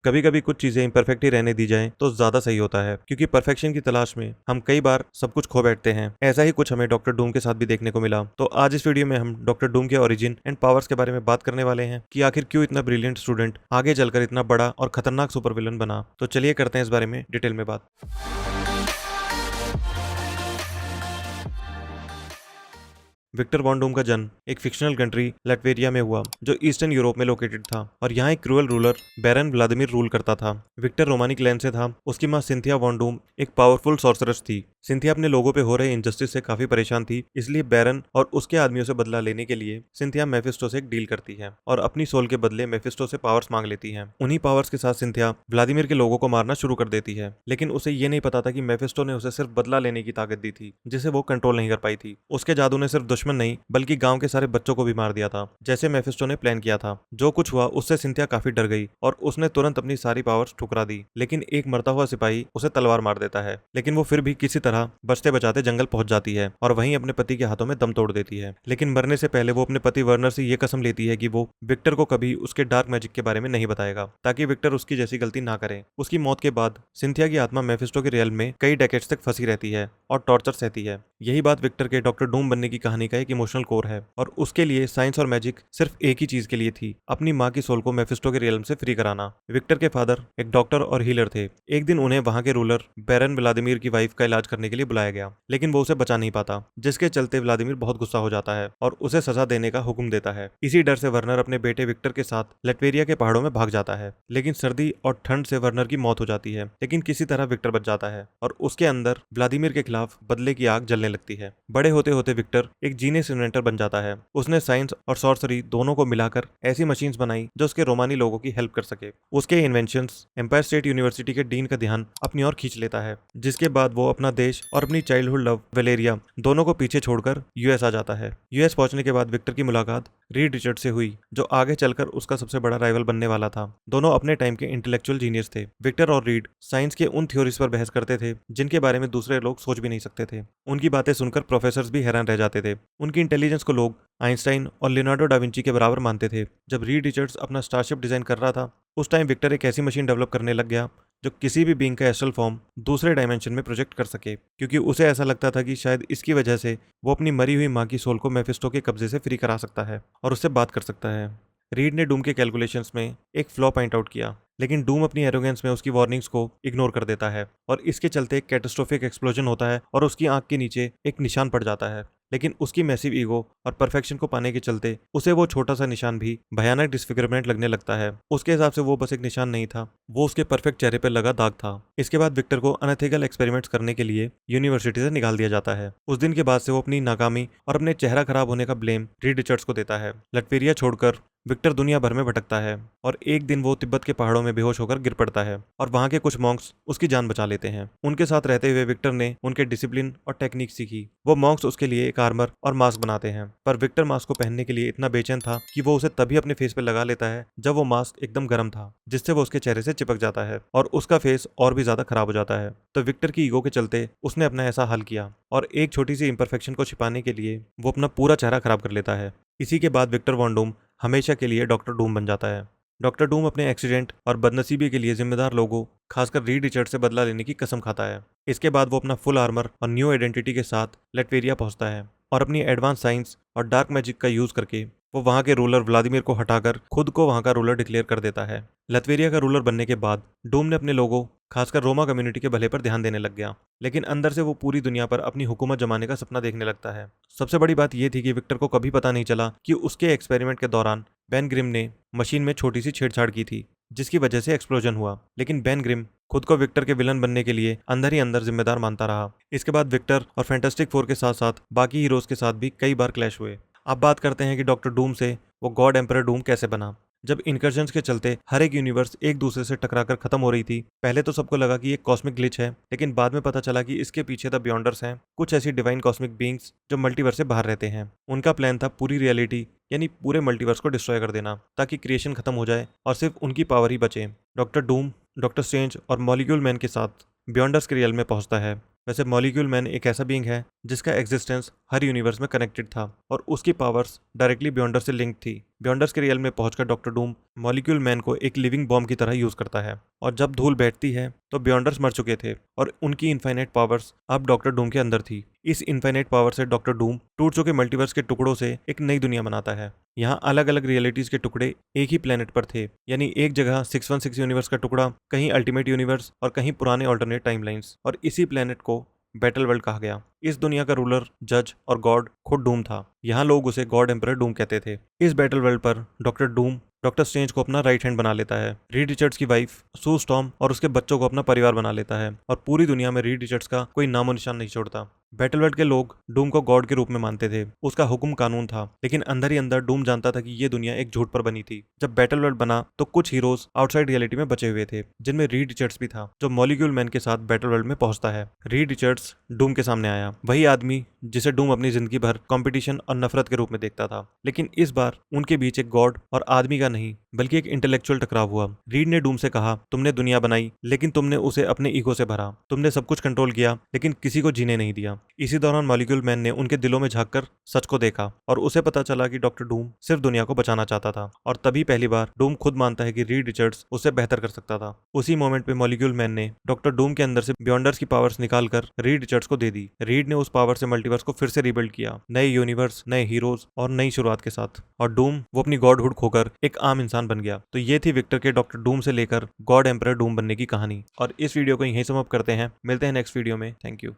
कभी कभी कुछ चीजें इम्परफेक्ट ही रहने दी जाएं तो ज्यादा सही होता है, क्योंकि परफेक्शन की तलाश में हम कई बार सब कुछ खो बैठते हैं। ऐसा ही कुछ हमें डॉक्टर डूम के साथ भी देखने को मिला। तो आज इस वीडियो में हम डॉक्टर डूम के ओरिजिन एंड पावर्स के बारे में बात करने वाले हैं कि आखिर क्यों इतना ब्रिलियंट स्टूडेंट आगे चलकर इतना बड़ा और खतरनाक सुपर विलन बना। तो चलिए करते हैं इस बारे में डिटेल में बात। विक्टर वॉन डूम का जन्म एक फिक्शनल कंट्री लैटवेरिया में हुआ, जो ईस्टर्न यूरोप में लोकेटेड था, और यहाँ एक क्रूअल रूलर बैरन व्लादिमीर रूल करता था। विक्टर रोमानी क्लैन से था। उसकी माँ सिंथिया वॉन डूम एक पावरफुल सॉर्सरस थी। सिंथिया अपने लोगों पे हो रहे इनजस्टिस से काफी परेशान थी, इसलिए बैरन और उसके आदमियों से बदला लेने के लिए सिंथिया मेफिस्टो से एक डील करती है और अपनी सोल के बदले मेफिस्टो से पावर्स मांग लेती है। उन्हीं पावर्स के साथ सिंथिया व्लादिमीर के लोगों को मारना शुरू कर देती है, लेकिन उसे ये नहीं पता था कि मेफिस्टो ने उसे सिर्फ बदला लेने की ताकत दी थी, जिसे वो कंट्रोल नहीं कर पाई थी। उसके जादू ने सिर्फ दुश्मन नहीं बल्कि गांव के सारे बच्चों को भी मार दिया था, जैसे मेफिस्टो ने प्लान किया था। जो कुछ हुआ उससे सिंथिया काफी डर गई और उसने तुरंत अपनी सारी पावर्स ठुकरा दी। लेकिन एक मरता हुआ सिपाही उसे तलवार मार देता है, लेकिन वो फिर भी किसी तरह बचते बचाते जंगल पहुंच जाती है और वहीं अपने पति के हाथों में दम तोड़ देती है। लेकिन मरने से पहले वो अपने पति वर्नर से ये कसम लेती है कि वो विक्टर को कभी उसके डार्क मैजिक के बारे में नहीं बताएगा, ताकि विक्टर उसकी जैसी गलती ना करे। उसकी मौत के बाद सिंथिया की आत्मा मेफिस्टो के रियल में कई डेकेड्स तक फंसी रहती है और टॉर्चर सहती है। यही बात विक्टर के डॉक्टर डूम बनने की कहानी का एक इमोशनल कोर है, और उसके लिए साइंस और मैजिक सिर्फ एक ही चीज के लिए थी, अपनी माँ की सोल को मेफिस्टो के रियल्म से फ्री कराना। विक्टर के फादर एक डॉक्टर और हीलर थे। एक दिन उन्हें वहां के रूलर बैरन व्लादिमीर की वाइफ का इलाज करने के लिए बुलाया गया, लेकिन वो उसे बचा नहीं पाता, जिसके चलते व्लादिमीर बहुत गुस्सा हो जाता है और उसे सजा देने का हुक्म देता है। इसी डर से वर्नर अपने बेटे विक्टर के साथ लैटवेरिया के पहाड़ों में भाग जाता है, लेकिन सर्दी और ठंड से वर्नर की मौत हो जाती है। लेकिन किसी तरह विक्टर बच जाता है और उसके अंदर व्लादिमीर के खिलाफ बदले की आग जलने लगती है। बड़े होते होते विक्टर एक जीनियस इन्वेंटर बन जाता है। उसने साइंस और सॉर्सरी दोनों को मिलाकर ऐसी मशीन्स बनाई जो उसके रोमानी लोगों की हेल्प कर सके। उसके इन्वेंशंस एम्पायर स्टेट यूनिवर्सिटी के डीन का ध्यान अपनी ओर खींच लेता है, जिसके बाद वो अपना देश और अपनी चाइल्डहुड लव वेलेरिया दोनों को पीछे छोड़कर यूएस आ जाता है। यूएस पहुंचने के बाद विक्टर की मुलाकात रीड रिचर्ड से हुई, जो आगे चलकर उसका सबसे बड़ा राइवल बनने वाला था। दोनों अपने टाइम के इंटेलेक्चुअल जीनियस थे। विक्टर और रीड साइंस के उन थ्योरीज पर बहस करते थे जिनके बारे में दूसरे लोग सोच भी नहीं सकते थे। उनकी बातें सुनकर प्रोफेसर्स भी हैरान रह जाते थे। उनकी इंटेलिजेंस को लोग आइंस्टाइन और लियोनार्डो डाविंची के बराबर मानते थे। जब रीड रिचर्ड्स अपना स्टारशिप डिजाइन कर रहा था, उस टाइम विक्टर एक ऐसी मशीन डेवलप करने लग गया जो किसी भी बीइंग का एस्ट्रल फॉर्म दूसरे डायमेंशन में प्रोजेक्ट कर सके, क्योंकि उसे ऐसा लगता था कि शायद इसकी वजह से वो अपनी मरी हुई माँ की सोल को मेफिस्टो के कब्जे से फ्री करा सकता है और उससे बात कर सकता है। रीड ने डूम के कैलकुलेशंस में एक फ्लॉ पॉइंट आउट किया, लेकिन डूम अपनी एरोगेंस में उसकी वार्निंग्स को इग्नोर कर देता है और इसके चलते एक कैटास्ट्रोफिक एक्सप्लोजन होता है और उसकी आंख के नीचे एक निशान पड़ जाता है। लेकिन उसकी मैसिव ईगो और परफेक्शन को पाने के चलते उसे वो छोटा सा निशान भी भयानक डिस्फिगरमेंट लगने लगता है। उसके हिसाब से वो बस एक निशान नहीं था, वो उसके परफेक्ट चेहरे पर लगा दाग था। इसके बाद विक्टर को अनएथिकल एक्सपेरिमेंट्स करने के लिए यूनिवर्सिटी से निकाल दिया जाता है। उस दिन के बाद से वो अपनी नाकामी और अपने चेहरा खराब होने का ब्लेम रीड रिचर्ड्स को देता है। लैटवेरिया छोड़कर विक्टर दुनिया भर में भटकता है और एक दिन वो तिब्बत के पहाड़ों में बेहोश होकर गिर पड़ता है और वहां के कुछ मॉन्क्स उसकी जान बचा लेते हैं। उनके साथ रहते हुए विक्टर ने उनके डिसिप्लिन और टेक्निक सीखी। वो मॉन्क्स उसके लिए एक आर्मर और मास्क बनाते हैं, पर विक्टर मास्क को पहनने के लिए इतना बेचैन था कि वो उसे तभी अपने फेस पे लगा लेता है जब वो मास्क एकदम गर्म था, जिससे वो उसके चेहरे से चिपक जाता है और उसका फेस और भी ज्यादा खराब हो जाता है। तो विक्टर की ईगो के चलते उसने अपना ऐसा हल किया और एक छोटी सी इम्परफेक्शन को छिपाने के लिए वो अपना पूरा चेहरा खराब कर लेता है। इसी के बाद विक्टर वॉन डूम हमेशा के लिए डॉक्टर डूम बन जाता है। डॉक्टर डूम अपने एक्सीडेंट और बदनसीबी के लिए जिम्मेदार लोगों, खासकर रीड रिचर्ड से बदला लेने की कसम खाता है। इसके बाद वो अपना फुल आर्मर और न्यू आइडेंटिटी के साथ लैटवेरिया पहुंचता है और अपनी एडवांस साइंस और डार्क मैजिक का यूज करके वो वहां के रूलर व्लादिमीर को हटाकर खुद को वहां का रूलर डिक्लेयर कर देता है। लैटवेरिया का रूलर बनने के बाद डूम ने अपने लोगों, खासकर रोमा कम्युनिटी के भले पर ध्यान देने लग गया, लेकिन अंदर से वो पूरी दुनिया पर अपनी हुकूमत जमाने का सपना देखने लगता है। सबसे बड़ी बात यह थी कि विक्टर को कभी पता नहीं चला कि उसके एक्सपेरिमेंट के दौरान बेन ग्रिम ने मशीन में छोटी सी छेड़छाड़ की थी, जिसकी वजह से एक्सप्लोजन हुआ। लेकिन बेन ग्रिम खुद को विक्टर के विलन बनने के लिए अंदर ही अंदर जिम्मेदार मानता रहा। इसके बाद विक्टर और फैंटास्टिक फोर के साथ साथ बाकी हीरोज के साथ भी कई बार क्लैश हुए। अब बात करते हैं कि डॉक्टर डूम से वो गॉड एम्परर डूम कैसे बना। जब इनकर्जन्स के चलते हर एक यूनिवर्स एक दूसरे से टकराकर खत्म हो रही थी, पहले तो सबको लगा कि ये कॉस्मिक ग्लिच है, लेकिन बाद में पता चला कि इसके पीछे द बियॉन्डर्स हैं, कुछ ऐसी डिवाइन कॉस्मिक बीइंग्स जो मल्टीवर्स से बाहर रहते हैं। उनका प्लान था पूरी रियलिटी यानी पूरे मल्टीवर्स को डिस्ट्रॉय कर देना, ताकि क्रिएशन खत्म हो जाए और सिर्फ उनकी पावर ही बचे। डॉक्टर डूम डॉक्टर स्ट्रेंज और मॉलिक्यूल मैन के साथ बियॉन्डर्स के रियल में पहुंचता है। वैसे मॉलिक्यूल मैन एक ऐसा बीइंग है जिसका एग्जिस्टेंस हर यूनिवर्स में कनेक्टेड था और उसकी पावर्स डायरेक्टली बियॉन्डर से लिंक थी। बियॉन्डर्स के रियल में पहुंचकर डॉक्टर डूम मॉलिक्यूल मैन को एक लिविंग बॉम्ब की तरह यूज करता है और जब धूल बैठती है तो बियॉन्डर्स मर चुके थे और उनकी इनफाइनाइट पावर्स अब डॉक्टर डूम के अंदर थी। इस इनफाइनाइट पावर से डॉक्टर डूम टूट चुके मल्टीवर्स के टुकड़ों से एक नई दुनिया बनाता है। यहाँ अलग अलग रियलिटीज के टुकड़े एक ही प्लेनेट पर थे, यानी एक जगह 616 यूनिवर्स का टुकड़ा, कहीं अल्टीमेट यूनिवर्स और कहीं पुराने ऑल्टरनेट टाइमलाइंस, और इसी प्लेनेट को बैटल वर्ल्ड कहा गया। इस दुनिया का रूलर, जज और गॉड खुद डूम था। यहाँ लोग उसे गॉड एम्परर डूम कहते थे। इस बैटल वर्ल्ड पर डॉक्टर डूम डॉक्टर स्ट्रेंज को अपना राइट हैंड बना लेता है, रीड रिचर्ड्स की वाइफ सू स्टॉर्म और उसके बच्चों को अपना परिवार बना लेता है और पूरी दुनिया में रीड रिचर्ड्स का कोई नामो निशान नहीं छोड़ता। बैटल वर्ल्ड के लोग डूम को गॉड के रूप में मानते थे, उसका हुक्म कानून था, लेकिन अंदर ही अंदर डूम जानता था कि ये दुनिया एक झूठ पर बनी थी। जब बैटल वर्ल्ड बना तो कुछ हीरोज आउटसाइड रियलिटी में बचे हुए थे, जिनमें रीड रिचर्ड्स भी था, जो मॉलिक्यूल मैन के साथ बैटल वर्ल्ड में पहुंचता है। रीड रिचर्ड्स डूम के सामने आया, वही आदमी जिसे डूम अपनी जिंदगी भर कंपटीशन और नफरत के रूप में देखता था, लेकिन इस बार उनके बीच एक गॉड और आदमी का नहीं बल्कि एक इंटेलेक्चुअल टकराव हुआ। रीड ने डूम से कहा, तुमने दुनिया बनाई लेकिन तुमने उसे अपने ईगो से भरा, तुमने सब कुछ कंट्रोल किया लेकिन किसी को जीने नहीं दिया। इसी दौरान मॉलिक्यूल मैन ने उनके दिलों में झांककर सच को देखा और उसे पता चला कि डॉक्टर डूम सिर्फ दुनिया को बचाना चाहता था, और तभी पहली बार डूम खुद मानता है कि रीड रिचर्ड्स उससे बेहतर कर सकता था। उसी मोमेंट पे मॉलिक्यूल मैन ने डॉक्टर डूम के अंदर से बियॉन्डर्स की पावर्स निकालकर रीड रिचर्ड्स को दे दी। रीड ने उस पावर से मल्टीवर्स को फिर से रिबिल्ड किया, नए यूनिवर्स, नए हीरोज और नई शुरुआत के साथ, और डूम वो अपनी गॉडहुड खोकर एक आम इंसान बन गया। तो ये थी विक्टर के डॉक्टर डूम से लेकर गॉड एम्परर डूम बनने की कहानी, और इस वीडियो को यहीं समाप्त करते हैं। मिलते हैं नेक्स्ट वीडियो में। Thank you.